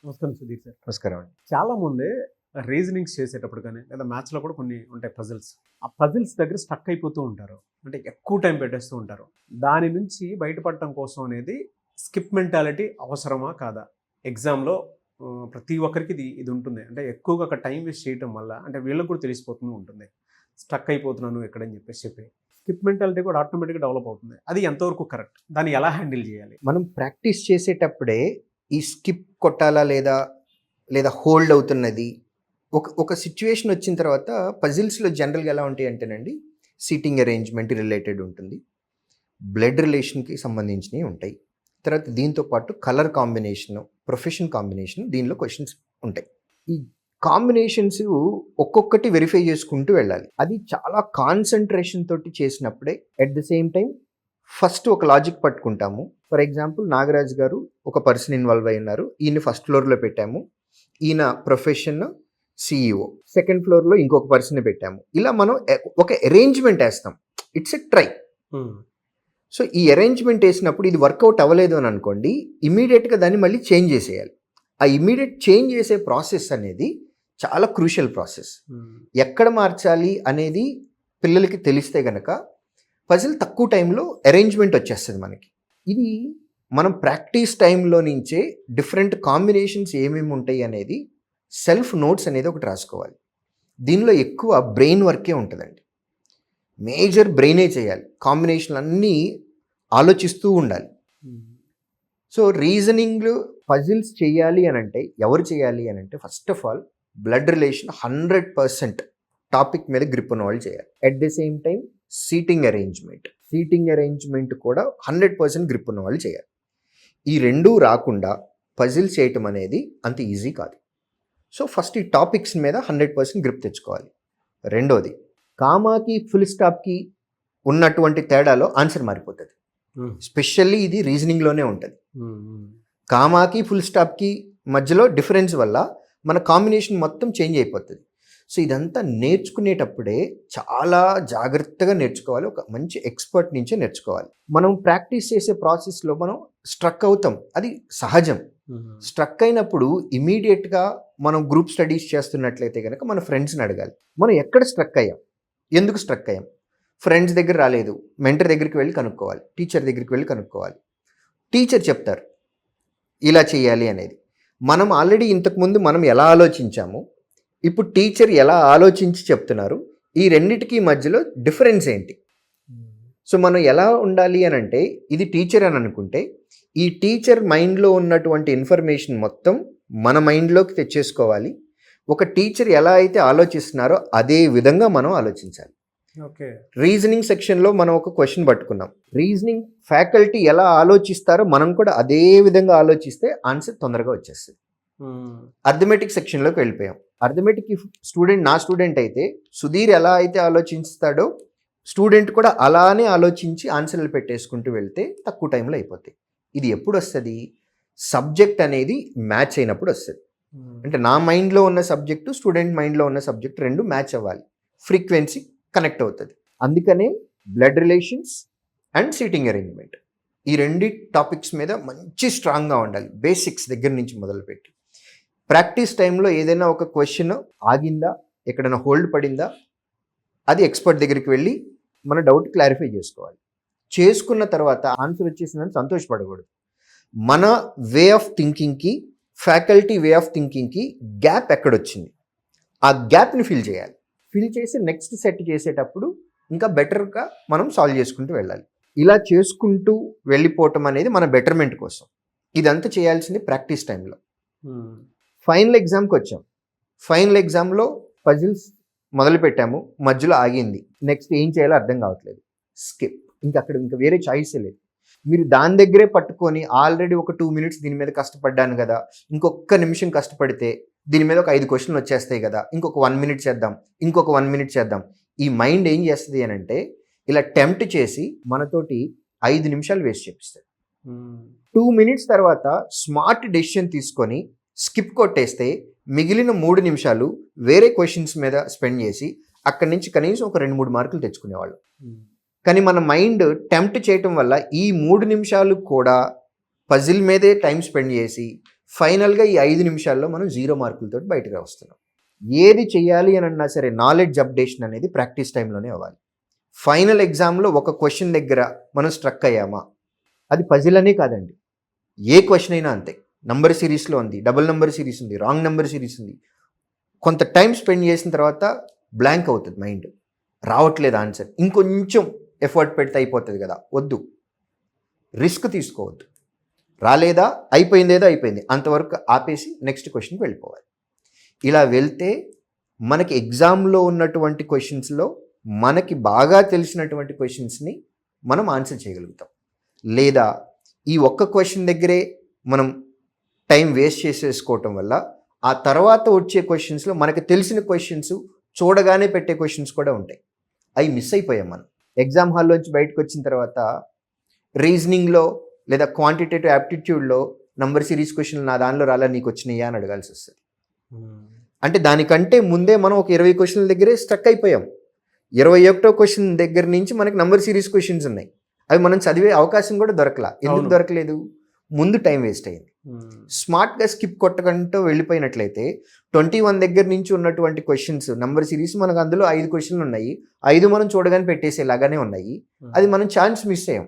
నమస్కారం సుధీర్ సార్. నమస్కారం అండి. చాలా మంది రీజనింగ్స్ చేసేటప్పుడు కానీ లేదా మ్యాథ్స్లో కూడా కొన్ని ఉంటాయి పజిల్స్. ఆ పజిల్స్ దగ్గర స్టక్ అయిపోతూ ఉంటారు. అంటే ఎక్కువ టైం పెట్టేస్తూ ఉంటారు. దాని నుంచి బయటపడటం కోసం అనేది స్కిప్ మెంటాలిటీ అవసరమా కాదా? ఎగ్జామ్లో ప్రతి ఒక్కరికి ఇది ఉంటుంది. అంటే ఎక్కువగా అక్కడ టైం వేస్ట్ చేయటం వల్ల అంటే వీళ్ళకి కూడా తెలిసిపోతూ ఉంటుంది. స్టక్ అయిపోతున్నాను ఎక్కడని చెప్పి స్కిప్ మెంటాలిటీ కూడా ఆటోమేటిక్గా డెవలప్ అవుతుంది. అది ఎంతవరకు కరెక్ట్? దాన్ని ఎలా హ్యాండిల్ చేయాలి? మనం ప్రాక్టీస్ చేసేటప్పుడే ఈ స్కిప్ కొట్టాలా లేదా హోల్డ్ అవుతున్నది ఒక సిచ్యువేషన్ వచ్చిన తర్వాత పజిల్స్లో జనరల్గా ఎలా ఉంటాయి అంటేనండి, సీటింగ్ అరేంజ్మెంట్ రిలేటెడ్ ఉంటుంది, బ్లడ్ రిలేషన్కి సంబంధించినవి ఉంటాయి, తర్వాత దీంతో పాటు కలర్ కాంబినేషను, ప్రొఫెషన్ కాంబినేషన్, దీనిలో క్వశ్చన్స్ ఉంటాయి. ఈ కాంబినేషన్స్ ఒక్కొక్కటి వెరిఫై చేసుకుంటూ వెళ్ళాలి. అది చాలా కాన్సన్ట్రేషన్ తోటి చేసినప్పుడే at the same time first ఒక లాజిక్ పట్టుకుంటాము. ఫర్ ఎగ్జాంపుల్, నాగరాజ్ గారు ఒక పర్సన్ ఇన్వాల్వ్ అయి ఉన్నారు, ఈయన ఫస్ట్ ఫ్లోర్లో పెట్టాము, ఈయన ప్రొఫెషన్ CEO, సెకండ్ ఫ్లోర్లో ఇంకొక పర్సన్ పెట్టాము. ఇలా మనం ఒక అరేంజ్మెంట్ వేస్తాం. It's a try. సో ఈ అరేంజ్మెంట్ వేసినప్పుడు ఇది వర్కౌట్ అవ్వలేదు అని అనుకోండి, ఇమీడియట్గా దాన్ని మళ్ళీ చేంజ్ చేసేయాలి. ఆ ఇమీడియట్ చేంజ్ చేసే ప్రాసెస్ అనేది చాలా క్రూషియల్ ప్రాసెస్. ఎక్కడ మార్చాలి అనేది పిల్లలకి తెలిస్తే గనక పజిల్ తక్కువ టైంలో అరేంజ్మెంట్ వచ్చేస్తుంది మనకి. ఇది మనం ప్రాక్టీస్ టైంలో నుంచే డిఫరెంట్ కాంబినేషన్స్ ఏమేమి ఉంటాయి అనేది సెల్ఫ్ నోట్స్ అనేది ఒకటి రాసుకోవాలి. దీనిలో ఎక్కువ బ్రెయిన్ వర్కే ఉంటుందండి. మేజర్ బ్రెయినే చేయాలి. కాంబినేషన్లు అన్నీ ఆలోచిస్తూ ఉండాలి. సో రీజనింగ్ పజిల్స్ చేయాలి అని అంటే ఎవరు చేయాలి అని అంటే, first of all blood relation 100% topic మీద గ్రిప్ ఉన్న వాళ్ళు చేయాలి. At the same time seating arrangement కూడా 100% గ్రిప్ ఉన్న వాళ్ళు చేయాలి. ఈ రెండూ రాకుండా పజిల్ చేయటం అనేది అంత ఈజీ కాదు. సో ఫస్ట్ ఈ టాపిక్స్ మీద 100% గ్రిప్ తెచ్చుకోవాలి. రెండోది, కామాకి ఫుల్ స్టాప్కి ఉన్నటువంటి తేడాలో ఆన్సర్ మారిపోతుంది. స్పెషల్లీ ఇది రీజనింగ్లోనే ఉంటుంది. కామాకి ఫుల్ స్టాప్కి మధ్యలో డిఫరెన్స్ వల్ల మన కాంబినేషన్ మొత్తం చేంజ్ అయిపోతుంది. సో ఇదంతా నేర్చుకునేటప్పుడే చాలా జాగ్రత్తగా నేర్చుకోవాలి. ఒక మంచి ఎక్స్పర్ట్ నుంచే నేర్చుకోవాలి. మనం ప్రాక్టీస్ చేసే ప్రాసెస్లో మనం స్ట్రక్ అవుతాం, అది సహజం. స్ట్రక్ అయినప్పుడు ఇమీడియట్గా మనం గ్రూప్ స్టడీస్ చేస్తున్నట్లయితే కనుక మన ఫ్రెండ్స్ని అడగాలి, మనం ఎక్కడ స్ట్రక్ అయ్యాం, ఎందుకు స్ట్రక్ అయ్యాం. ఫ్రెండ్స్ దగ్గర రాలేదు, మెంటర్ దగ్గరికి వెళ్ళి కనుక్కోవాలి, టీచర్ దగ్గరికి వెళ్ళి కనుక్కోవాలి. టీచర్ చెప్తారు ఇలా చేయాలి అనేది. మనం ఆల్రెడీ ఇంతకుముందు మనం ఎలా ఆలోచించాము, ఇప్పుడు టీచర్ ఎలా ఆలోచించి చెప్తున్నారు, ఈ రెండిటికి మధ్యలో డిఫరెన్స్ ఏంటి. సో మనం ఎలా ఉండాలి అని అంటే, ఇది టీచర్ అని అనుకుంటే ఈ టీచర్ మైండ్లో ఉన్నటువంటి ఇన్ఫర్మేషన్ మొత్తం మన మైండ్లోకి తెచ్చేసుకోవాలి. ఒక టీచర్ ఎలా అయితే ఆలోచిస్తున్నారో అదే విధంగా మనం ఆలోచించాలి. ఓకే. రీజనింగ్ సెక్షన్లో మనం ఒక క్వశ్చన్ పట్టుకున్నాం, రీజనింగ్ ఫ్యాకల్టీ ఎలా ఆలోచిస్తారో మనం కూడా అదే విధంగా ఆలోచిస్తే ఆన్సర్ తొందరగా వచ్చేస్తుంది. అర్థమెటిక్ సెక్షన్లోకి వెళ్ళిపోయాం. అర్థమెటిక్ నా స్టూడెంట్ అయితే సుధీర్ ఎలా అయితే ఆలోచిస్తాడో స్టూడెంట్ కూడా అలానే ఆలోచించి ఆన్సర్లు పెట్టేసుకుంటూ వెళ్తే తక్కువ టైంలో అయిపోతాయి. ఇది ఎప్పుడు వస్తుంది? సబ్జెక్ట్ అనేది మ్యాచ్ అయినప్పుడు వస్తుంది. అంటే నా మైండ్లో ఉన్న సబ్జెక్టు స్టూడెంట్ మైండ్లో ఉన్న సబ్జెక్ట్ రెండు మ్యాచ్ అవ్వాలి, ఫ్రీక్వెన్సీ కనెక్ట్ అవుతుంది. అందుకనే blood relations and seating arrangement ఈ రెండు టాపిక్స్ మీద మంచి స్ట్రాంగ్గా ఉండాలి. బేసిక్స్ దగ్గర నుంచి మొదలుపెట్టి ప్రాక్టీస్ టైంలో ఏదైనా ఒక క్వశ్చన్ ఆగిందా, ఎక్కడైనా హోల్డ్ పడిందా, అది ఎక్స్పర్ట్ దగ్గరికి వెళ్ళి మన డౌట్ క్లారిఫై చేసుకోవాలి. చేసుకున్న తర్వాత ఆన్సర్ వచ్చేసిందని సంతోషపడకూడదు. మన వే ఆఫ్ థింకింగ్కి ఫ్యాకల్టీ వే ఆఫ్ థింకింగ్కి గ్యాప్ ఎక్కడొచ్చింది, ఆ గ్యాప్ని ఫిల్ చేయాలి. ఫిల్ చేసి నెక్స్ట్ సెట్ చేసేటప్పుడు ఇంకా బెటర్గా మనం సాల్వ్ చేసుకుంటూ వెళ్ళాలి. ఇలా చేసుకుంటూ వెళ్ళిపోవటం అనేది మన బెటర్మెంట్ కోసం. ఇదంతా చేయాల్సింది ప్రాక్టీస్ టైంలో. ఫైనల్ ఎగ్జామ్కి వచ్చాం. ఫైనల్ ఎగ్జామ్లో పజిల్స్ మొదలు పెట్టాము, మధ్యలో ఆగింది, నెక్స్ట్ ఏం చేయాలో అర్థం కావట్లేదు, స్కిప్. ఇంకా వేరే చాయిసే లేదు. మీరు దాని దగ్గరే పట్టుకొని ఆల్రెడీ ఒక 2 minutes దీని మీద కష్టపడ్డాను కదా, ఇంకొక నిమిషం కష్టపడితే దీని మీద ఒక 5 questions వచ్చేస్తాయి కదా, ఇంకొక 1 minute చేద్దాం, ఇంకొక 1 minute చేద్దాం. ఈ మైండ్ ఏం చేస్తుంది అని అంటే, ఇలా టెంప్ట్ చేసి మనతోటి 5 నిమిషాలు వేస్ట్ చేపిస్తుంది. 2 minutes తర్వాత స్మార్ట్ డెసిషన్ తీసుకొని స్కిప్ కొట్టేస్తే మిగిలిన 3 నిమిషాలు వేరే క్వశ్చన్స్ మీద స్పెండ్ చేసి అక్కడి నుంచి కనీసం ఒక 2-3 మార్కులు తెచ్చుకునేవాళ్ళు. కానీ మన మైండ్ టెంప్ట్ చేయటం వల్ల ఈ 3 నిమిషాలు కూడా పజిల్ మీదే టైం స్పెండ్ చేసి ఫైనల్గా ఈ 5 నిమిషాల్లో మనం 0 మార్కులతో బయటకు వస్తున్నాం. ఏది చేయాలి అని అన్నా సరే నాలెడ్జ్ అప్డేషన్ అనేది ప్రాక్టీస్ టైంలోనే అవ్వాలి. ఫైనల్ ఎగ్జామ్లో ఒక క్వశ్చన్ దగ్గర మనం స్ట్రక్ అయ్యామా, అది పజిల్ అనే కాదండి, ఏ క్వశ్చన్ అయినా అంతే. నంబర్ సిరీస్లో ఉంది, డబుల్ నెంబర్ సిరీస్ ఉంది, రాంగ్ నెంబర్ సిరీస్ ఉంది. కొంత టైం స్పెండ్ చేసిన తర్వాత బ్లాంక్ అవుతుంది మైండ్, రావట్లేదు ఆన్సర్, ఇంకొంచెం ఎఫర్ట్ పెడితే అయిపోతుంది కదా, వద్దు, రిస్క్ తీసుకోవద్దు. రాలేదా, అయిపోయిందేదో అయిపోయింది, అంతవరకు ఆపేసి నెక్స్ట్ క్వశ్చన్కి వెళ్ళిపోవాలి. ఇలా వెళ్తే మనకి ఎగ్జామ్లో ఉన్నటువంటి క్వశ్చన్స్లో మనకి బాగా తెలిసినటువంటి క్వశ్చన్స్ని మనం ఆన్సర్ చేయగలుగుతాం. లేదా ఈ ఒక్క క్వశ్చన్ దగ్గరే మనం టైం వేస్ట్ చేసేసుకోవటం వల్ల ఆ తర్వాత వచ్చే క్వశ్చన్స్లో మనకు తెలిసిన క్వశ్చన్స్ చూడగానే పెట్టే క్వశ్చన్స్ కూడా ఉంటాయి, అవి మిస్ అయిపోయాం మనం. ఎగ్జామ్ హాల్లోంచి బయటకు వచ్చిన తర్వాత రీజనింగ్లో లేదా క్వాంటిటేటివ్ యాప్టిట్యూడ్లో నంబర్ సిరీస్ క్వశ్చన్లు నా దానిలో రాలా, నీకు వచ్చినాయా అని అడగాల్సి వస్తుంది. అంటే దానికంటే ముందే మనం ఒక 20 క్వశ్చన్ల దగ్గరే స్ట్రక్ అయిపోయాం. 21వ క్వశ్చన్ దగ్గర నుంచి మనకి నంబర్ సిరీస్ క్వశ్చన్స్ ఉన్నాయి, అవి మనం చదివే అవకాశం కూడా దొరకలా. ఎందుకు దొరకలేదు? ముందు టైం వేస్ట్ అయింది. స్మార్ట్గా స్కిప్ కొట్టకంటూ వెళ్ళిపోయినట్లయితే 21 దగ్గర నుంచి ఉన్నటువంటి క్వశ్చన్స్ నంబర్ సిరీస్ మనకు అందులో 5 క్వశ్చన్లు ఉన్నాయి, 5 మనం చూడగానే పెట్టేసేలాగానే ఉన్నాయి, అది మనం ఛాన్స్ మిస్ అయ్యాం.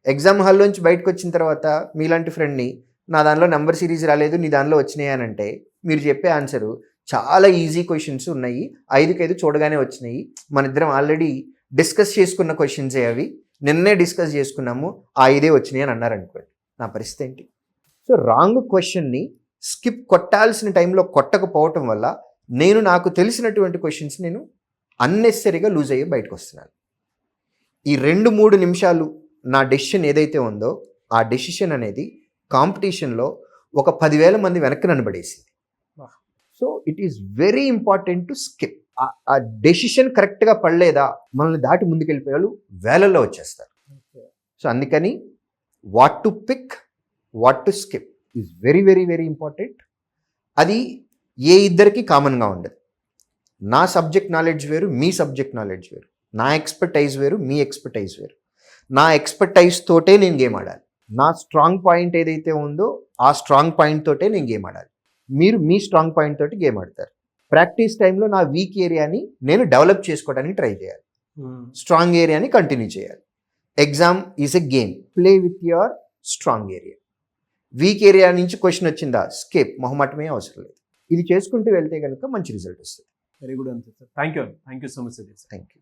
ఎగ్జామ్ హాల్లోంచి బయటకు వచ్చిన తర్వాత మీలాంటి ఫ్రెండ్ని నా దానిలో నెంబర్ సిరీస్ రాలేదు, నీ దానిలో వచ్చినాయి అని అంటే మీరు చెప్పే ఆన్సరు చాలా ఈజీ క్వశ్చన్స్ ఉన్నాయి, 5కి 5 చూడగానే వచ్చినాయి, మన ఇద్దరం ఆల్రెడీ డిస్కస్ చేసుకున్న క్వశ్చన్సే అవి, నిన్నే డిస్కస్ చేసుకున్నాము, ఆ 5 వచ్చినాయి అని అన్నారనుకోండి, నా పరిస్థితి ఏంటి? సో రాంగ్ క్వశ్చన్ని స్కిప్ కొట్టాల్సిన టైంలో కొట్టకపోవటం వల్ల నాకు తెలిసినటువంటి క్వశ్చన్స్ నేను అన్నెసరీగా లూజ్ అయ్యి బయటకు వస్తున్నాను. ఈ 2-3 నిమిషాలు నా డెసిషన్ ఏదైతే ఉందో ఆ డెసిషన్ అనేది కాంపిటీషన్లో ఒక 10,000 మంది వెనక్కి నన్ను పడేసింది. So it is very important to skip. ఆ డెసిషన్ కరెక్ట్గా పడలేదా మనల్ని దాటి ముందుకెళ్ళిపోయే వాళ్ళు వేలల్లో వచ్చేస్తారు. సో అందుకని what to pick, what to skip is very very very important. అది ఏ ఇద్దరికి కామన్గా ఉండదు. నా సబ్జెక్ట్ నాలెడ్జ్ వేరు, మీ సబ్జెక్ట్ నాలెడ్జ్ వేరు, నా ఎక్స్పర్టైజ్ వేరు, మీ ఎక్స్పర్టైజ్ వేరు. నా ఎక్స్పర్టైజ్ తోటే నేను గేమ్ ఆడాలి, నా స్ట్రాంగ్ పాయింట్ ఏదైతే ఉందో ఆ స్ట్రాంగ్ పాయింట్ తోటే నేను గేమ్ ఆడాలి. మీరు మీ స్ట్రాంగ్ పాయింట్ తోటి గేమ్ ఆడతారు. ప్రాక్టీస్ టైంలో నా వీక్ ఏరియాని నేను డెవలప్ చేసుకోవడానికి ట్రై చేయాలి, స్ట్రాంగ్ ఏరియాని కంటిన్యూ చేయాలి. Exam is a game, play with your strong area. Weak area నుంచి క్వశ్చన్ వచ్చిందా, స్కేప్, మొహమాటమే అవసరం లేదు. ఇది చేసుకుంటూ వెళ్తే కనుక మంచి రిజల్ట్ వస్తుంది. Very good answer sir. Thank you so much sir. Thank you.